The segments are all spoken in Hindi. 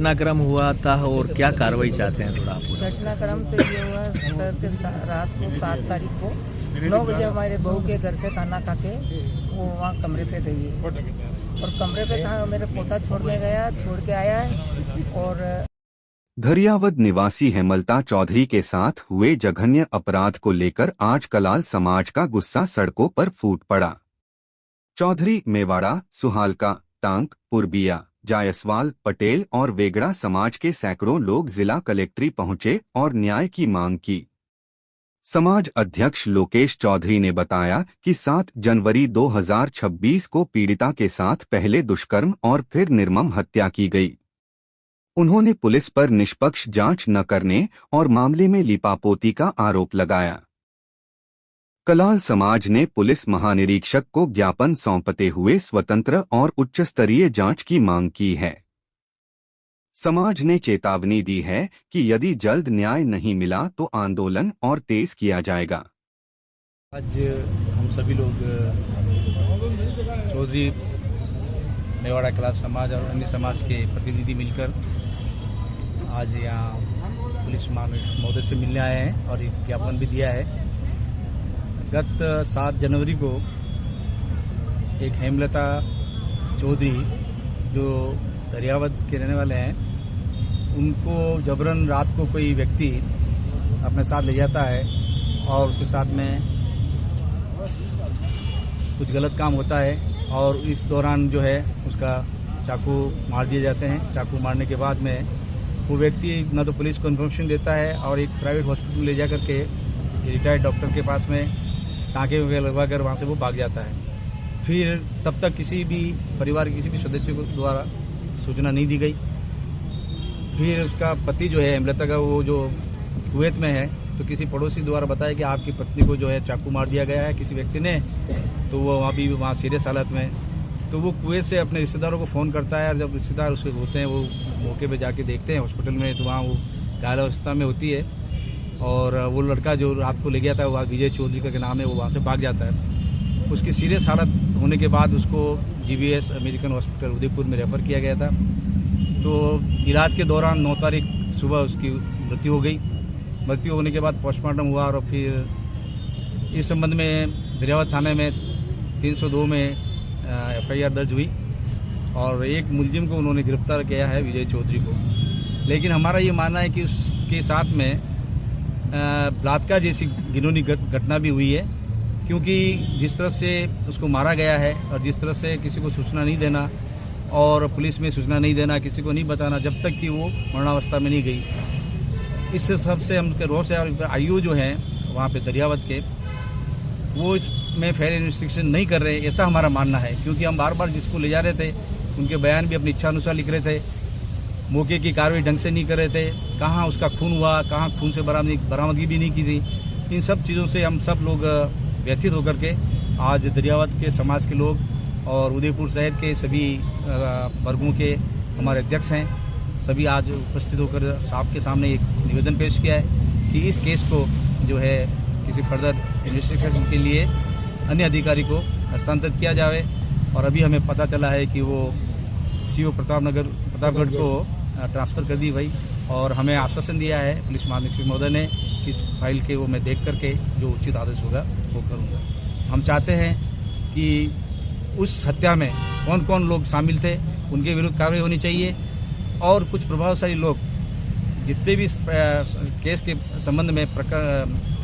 घटनाक्रम हुआ था और क्या कार्रवाई चाहते हैं, थोड़ा आप? घटनाक्रम तो ये हुआ सर के रात को 7 तारीख को 9 बजे हमारे बहू के घर से खाना खा के वो वहाँ कमरे पे गई है और कमरे पे कहा मेरे पोता छोड़ने गया, छोड़ के आया है। और धरियावद निवासी हेमलता चौधरी के साथ हुए जघन्य अपराध को लेकर आज कलाल समाज का गुस्सा सड़कों पर फूट पड़ा। चौधरी, मेवाड़ा, सुहालका, टांक, पुरबिया, जायसवाल, पटेल और वेगड़ा समाज के सैकड़ों लोग जिला कलेक्ट्री पहुंचे और न्याय की मांग की। समाज अध्यक्ष लोकेश चौधरी ने बताया कि 7 जनवरी 2026 को पीड़िता के साथ पहले दुष्कर्म और फिर निर्मम हत्या की गई। उन्होंने पुलिस पर निष्पक्ष जांच न करने और मामले में लीपापोती का आरोप लगाया। कलाल समाज ने पुलिस महानिरीक्षक को ज्ञापन सौंपते हुए स्वतंत्र और उच्चस्तरीय जांच की मांग की है। समाज ने चेतावनी दी है कि यदि जल्द न्याय नहीं मिला तो आंदोलन और तेज किया जाएगा। आज हम सभी लोग चौधरी, मेवाड़ा कलाल समाज और अन्य समाज के प्रतिनिधि मिलकर आज यहाँ पुलिस महोदय से मिलने आए हैं और एक ज्ञापन भी दिया है। गत 7 जनवरी को एक हेमलता चौधरी जो दरियावद के रहने वाले हैं, उनको जबरन रात को कोई व्यक्ति अपने साथ ले जाता है और उसके साथ में कुछ गलत काम होता है और इस दौरान जो है उसका चाकू मार दिए जाते हैं। चाकू मारने के बाद में वो व्यक्ति न तो पुलिस को इन्फॉर्मेशन देता है और एक प्राइवेट हॉस्पिटल ले जा करके रिटायर्ड डॉक्टर के पास में टाँके वगैरह लगवा कर वहाँ से वो भाग जाता है। फिर तब तक किसी भी परिवार के किसी भी सदस्य को द्वारा सूचना नहीं दी गई। फिर उसका पति जो है हेमलता का, वो जो कुवैत में है, तो किसी पड़ोसी द्वारा बताया कि आपकी पत्नी को जो है चाकू मार दिया गया है किसी व्यक्ति ने। तो वो वहाँ सीरियस हालत में, तो वो कुवैत से अपने रिश्तेदारों को फ़ोन करता है और जब रिश्तेदार उसके होते हैं वो मौके पे जाके देखते हैं हॉस्पिटल में, तो वहाँ वो घायल अवस्था में होती है और वो लड़का जो रात को ले गया था, वो विजय चौधरी का नाम है, वो वहाँ से भाग जाता है। उसकी सीरियस हालत होने के बाद उसको GVS अमेरिकन हॉस्पिटल उदयपुर में रेफ़र किया गया था। तो इलाज के दौरान 9 तारीख सुबह उसकी मृत्यु हो गई। मृत्यु होने के बाद पोस्टमार्टम हुआ और फिर इस संबंध में दरियावद थाने में 302 में FIR दर्ज हुई और एक मुलजिम को उन्होंने गिरफ्तार किया है, विजय चौधरी को। लेकिन हमारा ये मानना है कि उसके साथ में बलात्कार जैसी घिनौनी घटना भी हुई है, क्योंकि जिस तरह से उसको मारा गया है और जिस तरह से किसी को सूचना नहीं देना और पुलिस में सूचना नहीं देना, किसी को नहीं बताना जब तक कि वो मरणावस्था में नहीं गई, इससे सबसे हम रोष है। और IU जो है वहाँ पे दरियावद के, वो इसमें फेयर इन्वेस्टिगेशन नहीं कर रहे, ऐसा हमारा मानना है। क्योंकि हम बार बार जिसको ले जा रहे थे उनके बयान भी अपनी इच्छा अनुसार लिख रहे थे, मौके की कार्रवाई ढंग से नहीं कर रहे थे, कहाँ उसका खून हुआ, कहाँ खून से बरामदगी भी नहीं की थी। इन सब चीज़ों से हम सब लोग व्यथित होकर के आज दरियावद के समाज के लोग और उदयपुर शहर के सभी वर्गों के हमारे अध्यक्ष हैं, सभी आज उपस्थित होकर साहब के सामने एक निवेदन पेश किया है कि इस केस को जो है किसी फर्दर इन्वेस्टिगेशन के लिए अन्य अधिकारी को हस्तांतरित किया जाए। और अभी हमें पता चला है कि वो CO प्रतापगढ़ को ट्रांसफ़र कर दी भाई, और हमें आश्वासन दिया है पुलिस महानिरीक्षक महोदय ने कि इस फाइल के वो मैं देख करके जो उचित आदेश होगा वो करूँगा। हम चाहते हैं कि उस हत्या में कौन कौन लोग शामिल थे उनके विरुद्ध कार्रवाई होनी चाहिए और कुछ प्रभावशाली लोग जितने भी केस के संबंध में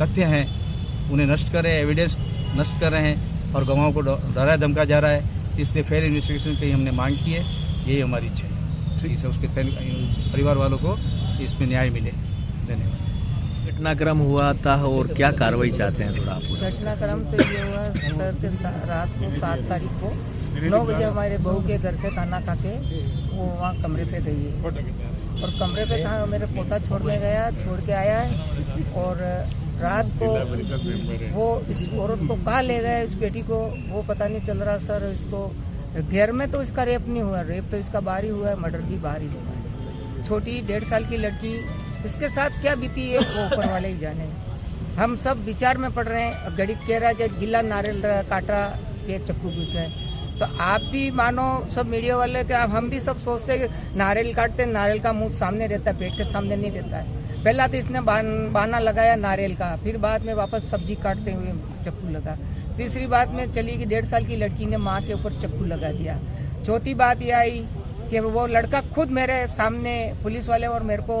तथ्य हैं उन्हें नष्ट कर रहे हैं, एविडेंस नष्ट कर रहे हैं और गवाहों को डराया धमका जा रहा है। इसलिए फेयर इन्वेस्टिगेशन की हमने मांग की है, यही हमारी इच्छा है। ठीक है, उसके परिवार वालों को इसमें न्याय मिले। धन्यवाद। घटनाक्रम हुआ था और क्या कार्रवाई चाहते हैं, थोड़ा आप? घटनाक्रम तो ये हुआ सर के रात को 7 तारीख को 9 बजे हमारे बहू के घर से खाना खा के वो वहाँ कमरे पे गई है और कमरे पे कहा मेरे पोता छोड़ने गया, छोड़ के आया है। और रात को वो इस औरत को कहाँ ले गए, इस बेटी को, वो पता नहीं चल रहा सर। इसको घर में तो इसका रेप नहीं हुआ, रेप तो इसका बाहर ही हुआ है, मर्डर भी बाहर ही हुआ है। छोटी 1.5 साल की लड़की, इसके साथ क्या बीती है वो ऊपर वाले ही जाने। हम सब विचार में पड़ रहे हैं। गरीब कह रहा है गिल्ला नारियल काटा, इसके चक्कू घुस गए। तो आप भी मानो सब मीडिया वाले के, अब हम भी सब सोचते हैं कि नारियल काटते हैं, नारियल का मुंह सामने रहता है, पेट के सामने नहीं रहता है। पहला तो इसने बहाना लगाया नारियल का, फिर बाद में वापस सब्जी काटते हुए चक्कू लगा। तीसरी बात में चली कि 1.5 साल की लड़की ने माँ के ऊपर चक्कू लगा दिया। चौथी बात यह आई कि वो लड़का खुद मेरे सामने पुलिस वाले और मेरे को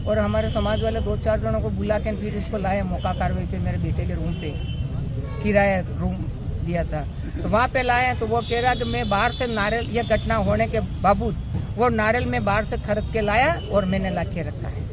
और हमारे समाज वाले 2-4 जनों को बुला के फिर उसको लाए मौका कार्रवाई पे, मेरे बेटे के रूम पे किराया रूम दिया था, तो वहाँ पे लाए तो वो कह रहा कि मैं बाहर से नारियल, ये घटना होने के बावजूद वो नारियल में बाहर से खरीद के लाया और मैंने ला के रखा है।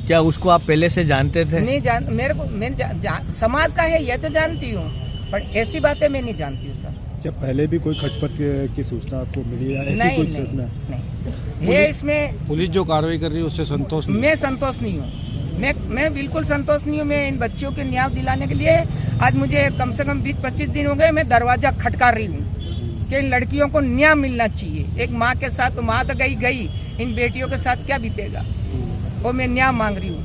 क्या उसको आप पहले से जानते थे? नहीं जान, मेरे को समाज का है ये तो जानती हूँ, पर ऐसी बातें मैं नहीं जानती हूँ सर। जब पहले भी कोई खटपट की सूचना आपको मिली या ऐसी नहीं, कोई नहीं, सूचना? नहीं, ये इसमें पुलिस जो कार्रवाई कर रही है उससे संतोष नहीं? मैं संतोष नहीं हूँ, मैं बिल्कुल संतोष नहीं हूँ। मैं इन बच्चियों के न्याय दिलाने के लिए आज मुझे कम से कम 20-25 दिन हो गए, मैं दरवाजा खटका रही हूँ कि इन लड़कियों को न्याय मिलना चाहिए। एक माँ के साथ, तो माँ तो गई, इन बेटियों के साथ क्या बीतेगा, वो मैं न्याय मांग रही हूँ।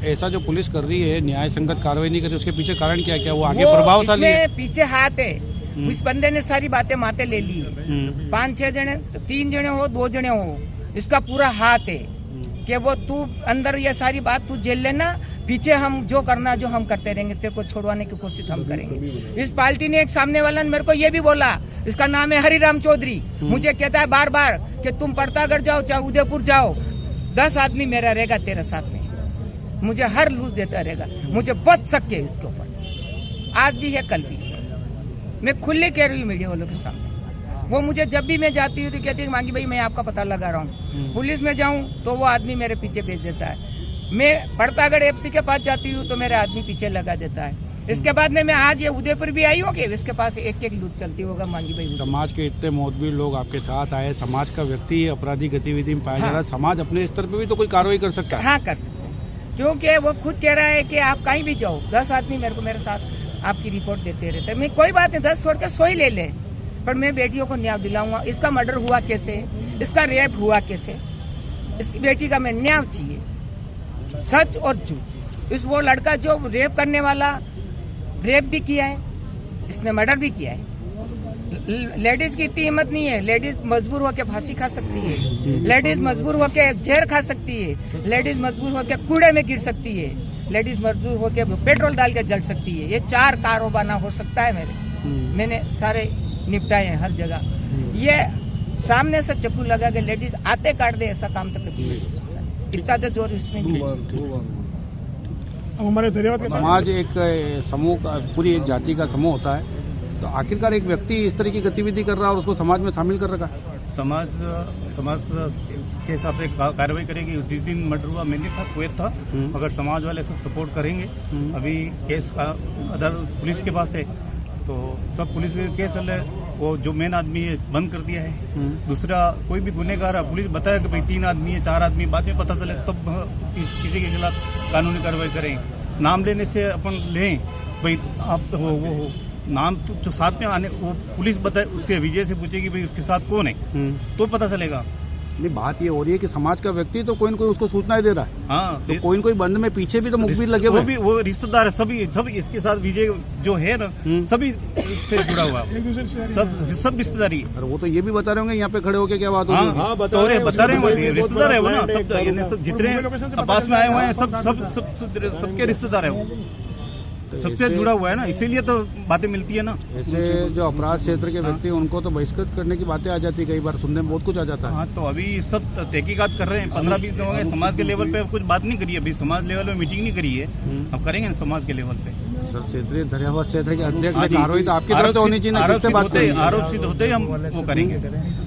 ऐसा जो पुलिस कर रही है न्याय संगत कार्रवाई नहीं कर रही, उसके पीछे कारण क्या है? वो आगे प्रभावशाली है? पीछे हाथ है, उस बंदे ने सारी बातें माते ले ली। 5-6 जने, 3 जने हो 2 जने हो, इसका पूरा हाथ है कि वो तू अंदर ये सारी बात तू झेल लेना, पीछे हम जो करना जो हम करते रहेंगे, तेरे को छोड़वाने की कोशिश हम करेंगे। इस पार्टी ने एक सामने वाला ने मेरे को ये भी बोला, इसका नाम है हरिराम चौधरी, मुझे कहता है बार बार कि तुम प्रतापगढ़ जाओ चाहे उदयपुर जाओ, 10 आदमी मेरा रहेगा तेरे साथ में, मुझे हर लूज देता रहेगा, मुझे बच सके इसके ऊपर, आज भी है कल भी है। मैं खुले कह रही हूँ मीडिया वालों के सामने। वो मुझे जब भी मैं जाती हूँ तो कहती है मांगी भाई मैं आपका पता लगा रहा हूँ। पुलिस में जाऊँ तो वो आदमी मेरे पीछे भेज देता है। मैं प्रतापगढ़ एफसी के पास जाती हूँ तो मेरे आदमी पीछे लगा देता है। इसके बाद में मैं आज ये उदयपुर भी आई होगी, इसके पास एक लूट चलती होगा मांगी भाई। समाज के इतने मोहतबीर लोग आपके साथ आए, समाज का व्यक्ति अपराधी गतिविधि में पाया जा रहा है, समाज अपने स्तर पे भी तो कोई कार्रवाई कर सकता है? हाँ कर सकते हैं, क्योंकि वो खुद कह रहा है कि आप कहीं भी जाओ, 10 आदमी मेरे साथ आपकी रिपोर्ट देते रहते हैं। मैं कोई बात नहीं, 10 छोड़ के 100 ही ले ले, पर मैं बेटियों को न्याय दिलाऊंगा। इसका मर्डर हुआ कैसे, इसका रेप हुआ कैसे, इसकी बेटी का मैं न्याय चाहिए, सच और झूठ। इस वो लड़का जो रेप करने वाला, रेप भी किया है इसने, मर्डर भी किया है। लेडीज की इतनी हिम्मत नहीं है, लेडीज मजबूर होकर फांसी खा सकती है, लेडीज मजबूर होकर जहर खा सकती है, लेडीज मजबूर होकर कूड़े में गिर सकती है, लेडीज मजबूर होकर पेट्रोल डाल के जल सकती है। ये 4 कारोबार ना हो सकता है मैंने सारे निपटाए हैं हर जगह। ये सामने से चक्कू लगा के लेडीज आते काट दे, ऐसा काम तो कभी नहीं हो सकता। इतना तो जोर इसमें हमारे समाज एक समूह का, पूरी एक जाति का समूह होता है, तो आखिरकार एक व्यक्ति इस तरह की गतिविधि कर रहा है और उसको समाज में शामिल कर रखा है। समाज के हिसाब से कार्रवाई करेगी। जिस दिन मर्डर हुआ मैंने था, कुवैत था, अगर समाज वाले सब सपोर्ट करेंगे, अभी केस का अदर पुलिस के पास है तो सब पुलिस के केस है, वो जो मेन आदमी है बंद कर दिया है। दूसरा कोई भी गुनेगार है, पुलिस बताया कि भाई 3 आदमी है 4 आदमी, बाद में पता चले तब किसी के खिलाफ कानूनी कार्रवाई करें। नाम लेने से अपन लें भाई आप वो नाम जो साथ में आने, वो पुलिस बताए, उसके विजय से पूछेगी भाई उसके साथ कौन है, तो पता चलेगा। नहीं, बात ये हो रही है कि समाज का व्यक्ति तो कोई न कोई उसको सूचनाएं दे रहा है। हाँ, तो कोई न कोई बंद में पीछे भी तो मुखबिर लगे हुए, वो रिश्तेदार है, सब इसके साथ विजय जो है ना, सभी से जुड़ा हुआ, सब रिश्तेदारी। और वो तो ये भी बता रहे होंगे यहाँ पे खड़े होकर क्या बात हो रही है? बता रहे हैं रिश्तेदार है वो ना, सब जितने पास में आए हुए हैं सबके रिश्तेदार है वो, सबसे जुड़ा हुआ है ना, इसीलिए तो बातें मिलती है ना। ऐसे जो अपराध क्षेत्र के व्यक्ति उनको तो बहिष्कृत करने की बातें आ जाती है, कई बार सुनने में बहुत कुछ आ जाता है। हाँ, तो अभी सब तहकीकात कर रहे हैं, 15-20 दिन हो गए। समाज के लेवल पे कुछ बात नहीं करी, अभी समाज लेवल में मीटिंग नहीं करी है, अब करेंगे समाज के लेवल पे। सर, क्षेत्रीय दरियावाद क्षेत्र के अध्यक्ष कार्रवाई तो आपकी तरफ से होनी चाहिए, आरोप सिद्ध होते ही हम वो करेंगे,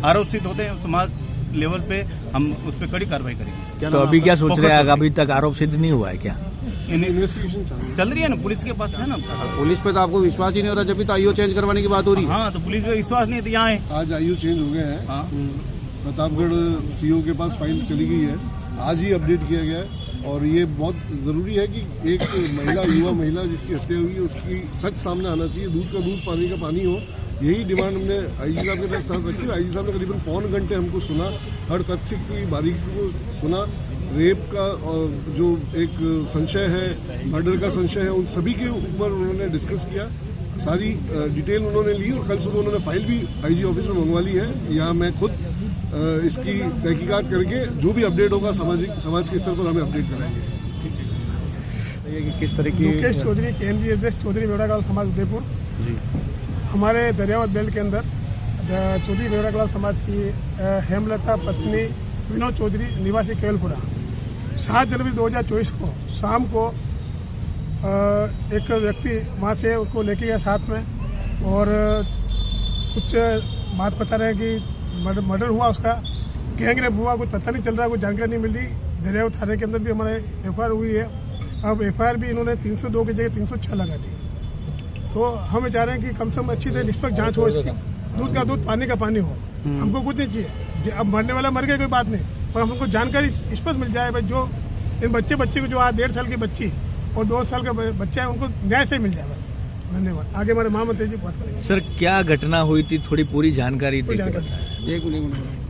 आरोप सिद्ध होते हैं समाज लेवल पे हम उस पर कड़ी कार्रवाई करेंगे। तो अभी क्या सोच रहे हैं, अभी तक आरोप सिद्ध नहीं हुआ है क्या? इन्वेस्टिगेशन चल रही है ना, पुलिस के पास है ना। पुलिस पे तो आपको विश्वास ही नहीं हो रहा, जब भी तो आईओ चेंज करवाने की बात हो रही है। हाँ, तो पुलिस पे विश्वास नहीं है तो यहाँ है। आज आईओ चेंज हो गए हैं। हाँ, प्रतापगढ़ सीओ के पास फाइल चली गई है, आज ही अपडेट किया गया है। और ये बहुत जरूरी है कि एक युवा महिला जिसकी हत्या हुई है उसकी सच सामने आना चाहिए, दूध का दूध पानी का पानी हो। यही डिमांड हमने आईजी साहब के साथ रखी। आईजी साहब ने करीबन 1.25 घंटे हमको सुना, हर तथ्य की बारीकी को सुना। रेप का जो एक संशय है, मर्डर का संशय है, उन सभी के ऊपर उन्होंने डिस्कस किया सारी डिटेल उन्होंने ली और कल सुबह उन्होंने फाइल भी आईजी ऑफिस में मंगवा ली है। यहाँ मैं खुद इसकी तहकीकात करके जो भी अपडेट होगा समाज के स्तर पर हमें अपडेट कराएंगे। किस तरह की मुकेश चौधरी, केंद्रीय अध्यक्ष चौधरी मेवड़ाकलाल समाज उदयपुर जी हमारे दरियावत बेल्ट के अंदर चौधरी मेवड़ाकलाल समाज की हेमलता पत्नी विनोद चौधरी निवासी केवलपुरा 7 जनवरी 2024 को शाम को एक व्यक्ति वहाँ से उसको लेके गया साथ में और कुछ बात बता रहे हैं कि मर्डर हुआ, उसका गैंगरेप हुआ, कुछ पता नहीं चल रहा, कुछ जानकारी नहीं मिल रही। दरियावत थाने के अंदर भी हमारे एफआईआर हुई है। अब एफआईआर भी इन्होंने 302 की जगह 306 लगा दी। तो हम चाह रहे हैं कि कम से कम अच्छी तरह निष्पक्ष जांच हो, इसकी दूध का दूध पानी का पानी हो। हमको कुछ नहीं चाहिए, अब मरने वाला मर गया कोई बात नहीं, पर हमको जानकारी स्पष्ट मिल जाए भाई जो इन बच्चे को जो आज 1.5 साल की बच्ची और 2 साल का बच्चा है उनको न्याय से मिल जाए। धन्यवाद। आगे हमारे महामंत्री जी बात करेंगे। सर क्या घटना हुई थी, थोड़ी पूरी जानकारी कोई देकर जानकारी बताएं।